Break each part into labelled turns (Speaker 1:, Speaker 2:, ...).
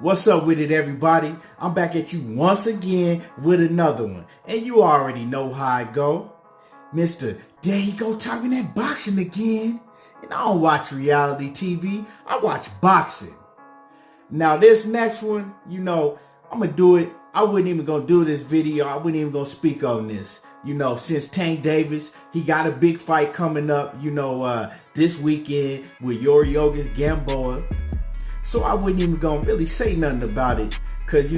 Speaker 1: What's up with it, everybody? I'm back at you once again with another one. And you already know how I go. Mr. There you go talking that boxing again. And I don't watch reality TV. I watch boxing. Now this next one, I'm going to do it. I wasn't even going to do this video. I wasn't even going to speak on this. Since Tank Davis, he got a big fight coming up, this weekend with Yoriogas Gamboa. So I wasn't even going to really say nothing about it because,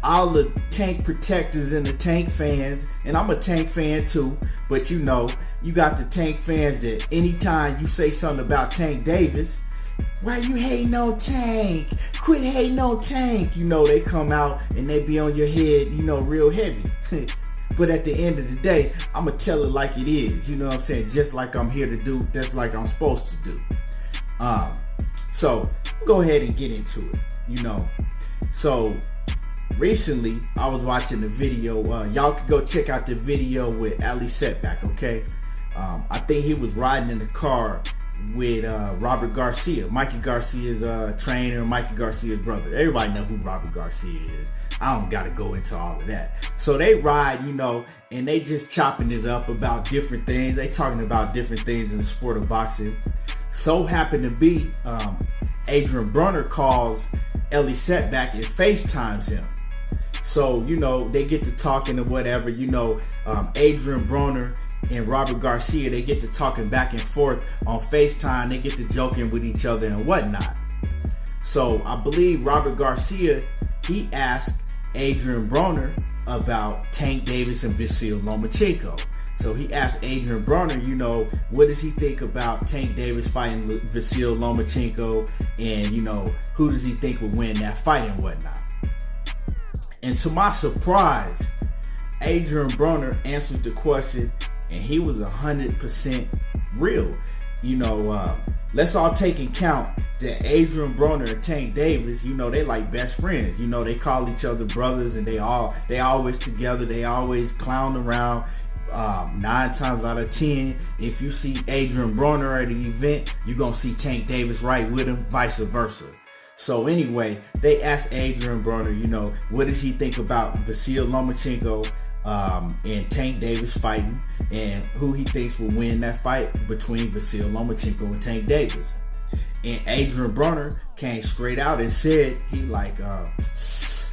Speaker 1: all the Tank protectors and the Tank fans, and I'm a Tank fan too, but you got the Tank fans that anytime you say something about Tank Davis, why you hating on Tank? Quit hating on Tank. They come out and they be on your head, real heavy. But at the end of the day, I'm going to tell it like it is. You know what I'm saying? Just like I'm here to do, that's like I'm supposed to do. So go ahead and get into it, So recently I was watching the video. Y'all can go check out the video with Ali Setback, okay? I think he was riding in the car with Robert Garcia. Mikey Garcia's trainer, Mikey Garcia's brother. Everybody know who Robert Garcia is. I don't gotta go into all of that. So they ride, and they just chopping it up about different things. They talking about different things in the sport of boxing. So happened to be Adrien Broner calls Ellie Setback and FaceTimes him. So, they get to talking or whatever, Adrien Broner and Robert Garcia, they get to talking back and forth on FaceTime. They get to joking with each other and whatnot. So I believe Robert Garcia, he asked Adrien Broner about Tank Davis and Vasyl Lomachenko. So he asked Adrien Broner, what does he think about Tank Davis fighting Vasyl Lomachenko, and who does he think would win that fight and whatnot. And to my surprise, Adrien Broner answered the question, and he was 100% real. Let's all take in count that Adrien Broner and Tank Davis, they like best friends. They call each other brothers, and they always together. They always clown around. 9 times out of 10, if you see Adrien Broner at an event, you're gonna see Tank Davis right with him, vice versa. So anyway, they asked Adrien Broner, what does he think about Vasyl Lomachenko and Tank Davis fighting, and who he thinks will win that fight between Vasyl Lomachenko and Tank Davis. And Adrien Broner came straight out and said,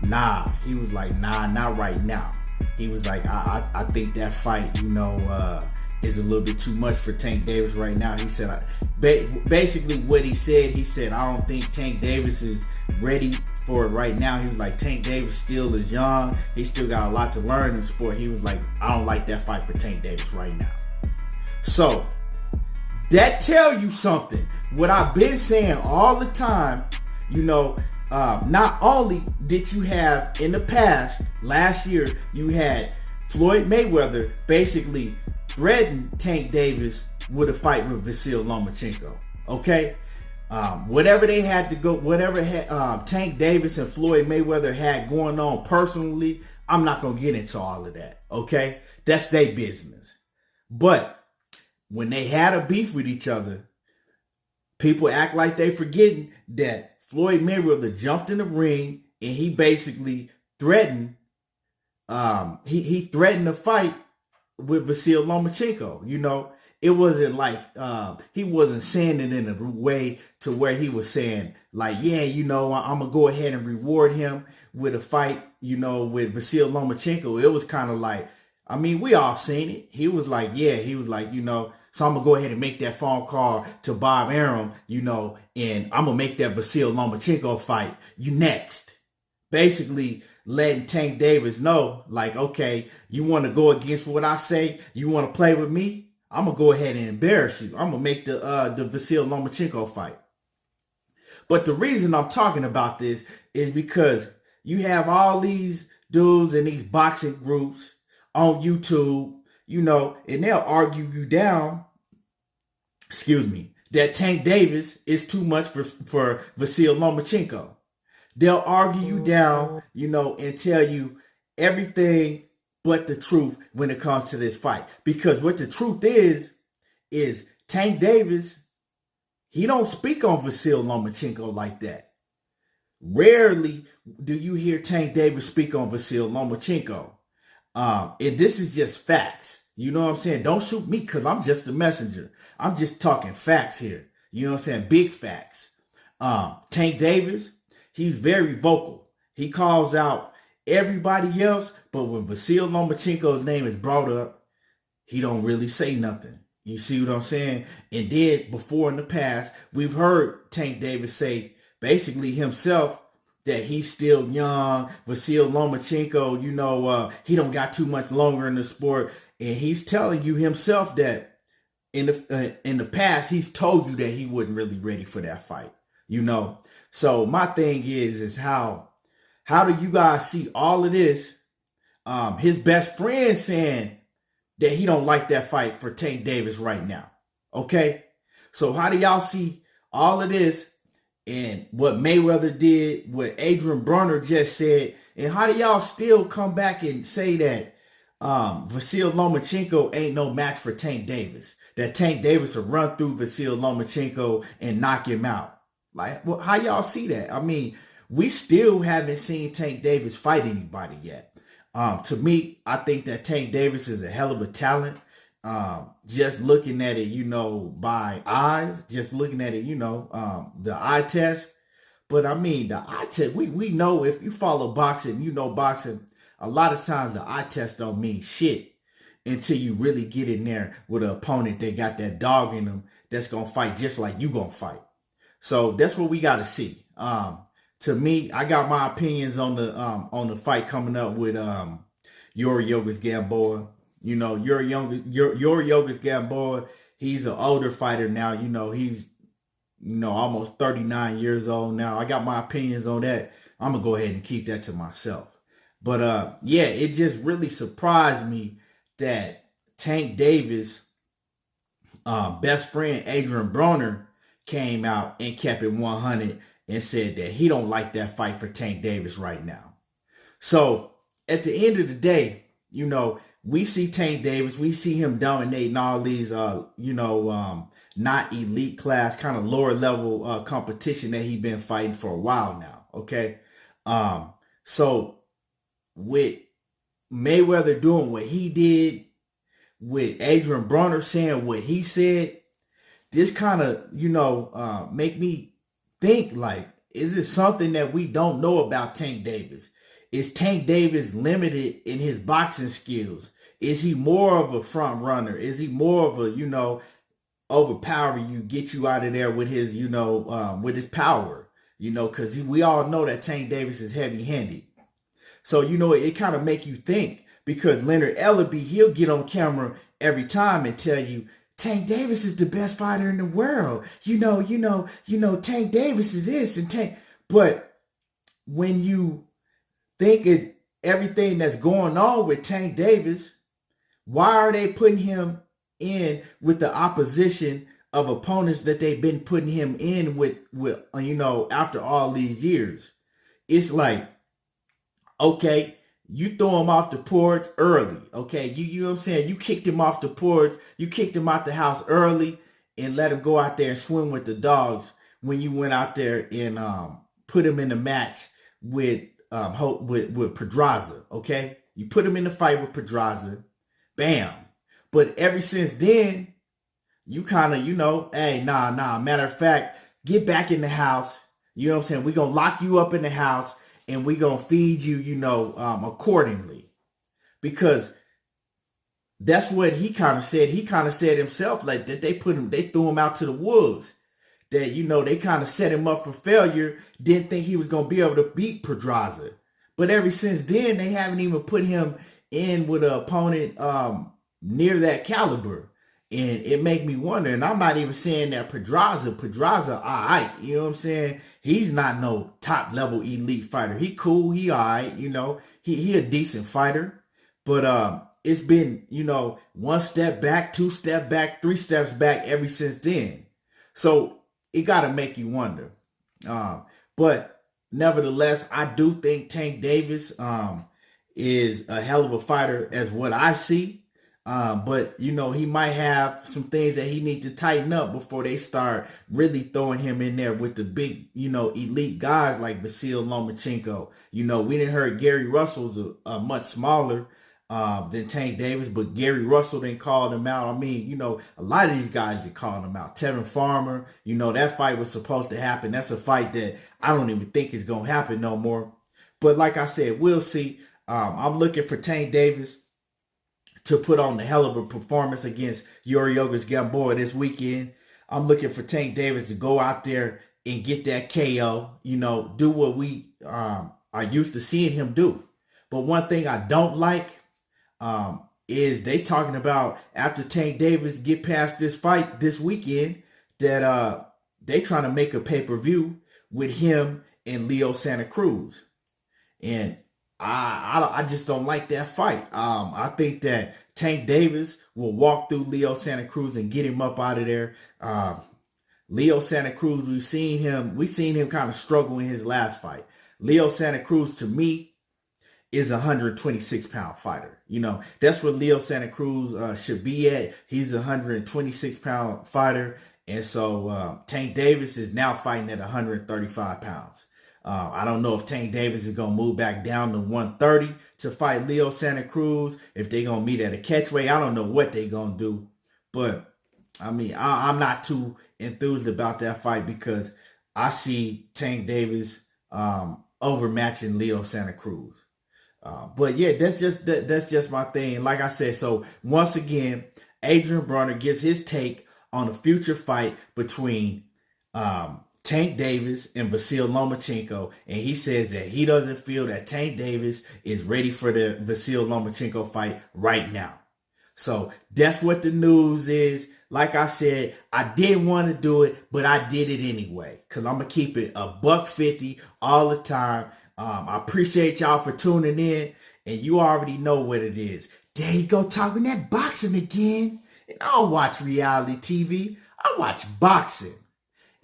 Speaker 1: nah. He was like, nah, not right now. He was like, I think that fight, is a little bit too much for Tank Davis right now. He said, basically what he said, I don't think Tank Davis is ready for it right now. He was like, Tank Davis still is young. He still got a lot to learn in the sport. He was like, I don't like that fight for Tank Davis right now. So that tell you something. What I've been saying all the time, not only did you have in the past, last year, you had Floyd Mayweather basically threaten Tank Davis with a fight with Vasyl Lomachenko. Okay? Whatever Tank Davis and Floyd Mayweather had going on personally, I'm not going to get into all of that. Okay? That's their business. But when they had a beef with each other, people act like they forgetting that Floyd Mayweather jumped in the ring and he basically threatened, he threatened to fight with Vasyl Lomachenko. It wasn't like, he wasn't saying it in a way to where he was saying like, yeah, I'm going to go ahead and reward him with a fight, with Vasyl Lomachenko. It was kind of like, we all seen it. He was like, so I'm going to go ahead and make that phone call to Bob Arum, and I'm going to make that Vasyl Lomachenko fight. You next. Basically letting Tank Davis know, like, okay, you want to go against what I say? You want to play with me? I'm going to go ahead and embarrass you. I'm going to make the Vasyl Lomachenko fight. But the reason I'm talking about this is because you have all these dudes in these boxing groups on YouTube, and they'll argue you down, that Tank Davis is too much for Vasyl Lomachenko. They'll argue you down, and tell you everything but the truth when it comes to this fight. Because what the truth is Tank Davis, he don't speak on Vasyl Lomachenko like that. Rarely do you hear Tank Davis speak on Vasyl Lomachenko. And this is just facts. You know what I'm saying? Don't shoot me because I'm just a messenger. I'm just talking facts here. You know what I'm saying? Big facts. Tank Davis, he's very vocal. He calls out everybody else, but when Vasyl Lomachenko's name is brought up, he don't really say nothing. You see what I'm saying? And then before in the past, we've heard Tank Davis say basically himself that he's still young. Vasyl Lomachenko, he don't got too much longer in the sport. And he's telling you himself that in the past, he's told you that he wasn't really ready for that fight. So my thing is how do you guys see all of this? His best friend saying that he don't like that fight for Tank Davis right now. Okay? So how do y'all see all of this and what Mayweather did, what Adrien Broner just said, and how do y'all still come back and say that Vasyl Lomachenko ain't no match for Tank Davis? That Tank Davis will run through Vasyl Lomachenko and knock him out. Like, well, how y'all see that? I mean, we still haven't seen Tank Davis fight anybody yet. To me, I think that Tank Davis is a hell of a talent. Just looking at it, by eyes, just looking at it, the eye test. But I mean, the eye test, we know if you follow boxing, boxing, a lot of times the eye test don't mean shit until you really get in there with an opponent that got that dog in them that's going to fight just like you going to fight. So that's what we got to see. To me, I got my opinions on the fight coming up with Yorgos Gamboa. Yorgos Gamboa, he's an older fighter now. He's almost 39 years old now. I got my opinions on that. I'm gonna go ahead and keep that to myself. But yeah, it just really surprised me that Tank Davis' best friend Adrien Broner came out and kept it 100 and said that he don't like that fight for Tank Davis right now. So at the end of the day, we see Tank Davis, we see him dominating all these, not elite class, kind of lower level competition that he's been fighting for a while now. Okay. So with Mayweather doing what he did, with Adrien Broner saying what he said, this kind of, make me think like, is it something that we don't know about Tank Davis? Is Tank Davis limited in his boxing skills? Is he more of a front runner? Is he more of a, overpower you, get you out of there with his, with his power, because we all know that Tank Davis is heavy handed. So, it kind of make you think, because Leonard Ellerbe, he'll get on camera every time and tell you, Tank Davis is the best fighter in the world. Tank Davis is this and Tank. But when you think of everything that's going on with Tank Davis, why are they putting him in with the opposition of opponents that they've been putting him in with after all these years? It's like, okay, you throw him off the porch early, okay? You know what I'm saying? You kicked him off the porch. You kicked him out the house early and let him go out there and swim with the dogs when you went out there and put him in the match with Pedraza, okay? You put him in the fight with Pedraza, bam. But ever since then, you kind of, hey, nah. Matter of fact, get back in the house. You know what I'm saying? We're going to lock you up in the house. And we gonna feed you, accordingly, because that's what he kind of said. He kind of said himself like that. They threw him out to the wolves. That they kind of set him up for failure. Didn't think he was gonna be able to beat Pedraza. But ever since then, they haven't even put him in with an opponent near that caliber. And it make me wonder, and I'm not even saying that Pedraza, all right, you know what I'm saying? He's not no top level elite fighter. He cool, he all right, he a decent fighter. But it's been, one step back, two step back, three steps back ever since then. So it got to make you wonder. But nevertheless, I do think Tank Davis is a hell of a fighter as what I see. But he might have some things that he needs to tighten up before they start really throwing him in there with the big, elite guys like Vasyl Lomachenko. We didn't heard Gary Russell's a much smaller than Tank Davis, but Gary Russell didn't call him out. I mean, a lot of these guys did call him out. Tevin Farmer, that fight was supposed to happen. That's a fight that I don't even think is going to happen no more. But like I said, we'll see. I'm looking for Tank Davis to put on the hell of a performance against Yoriogas Gamboa this weekend. I'm looking for Tank Davis to go out there and get that KO, do what we are used to seeing him do. But one thing I don't like is they talking about after Tank Davis get past this fight this weekend that they trying to make a pay-per-view with him and Leo Santa Cruz. And I just don't like that fight. I think that Tank Davis will walk through Leo Santa Cruz and get him up out of there. Leo Santa Cruz, we've seen him kind of struggle in his last fight. Leo Santa Cruz, to me, is a 126-pound fighter. That's what Leo Santa Cruz should be at. He's a 126-pound fighter. And so Tank Davis is now fighting at 135 pounds. I don't know if Tank Davis is going to move back down to 130 to fight Leo Santa Cruz. If they're going to meet at a catchweight, I don't know what they're going to do. But, I mean, I'm not too enthused about that fight because I see Tank Davis overmatching Leo Santa Cruz. But, yeah, that's just my thing. Like I said, so once again, Adrien Broner gives his take on a future fight between Tank Davis and Vasyl Lomachenko, and he says that he doesn't feel that Tank Davis is ready for the Vasyl Lomachenko fight right now. So that's what the news is. Like I said, I didn't want to do it, but I did it anyway because I'm going to keep it $150 all the time. I appreciate y'all for tuning in, and you already know what it is. There you go, talking that boxing again. And I don't watch reality TV. I watch boxing.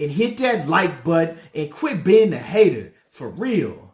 Speaker 1: And hit that like button and quit being a hater. For real.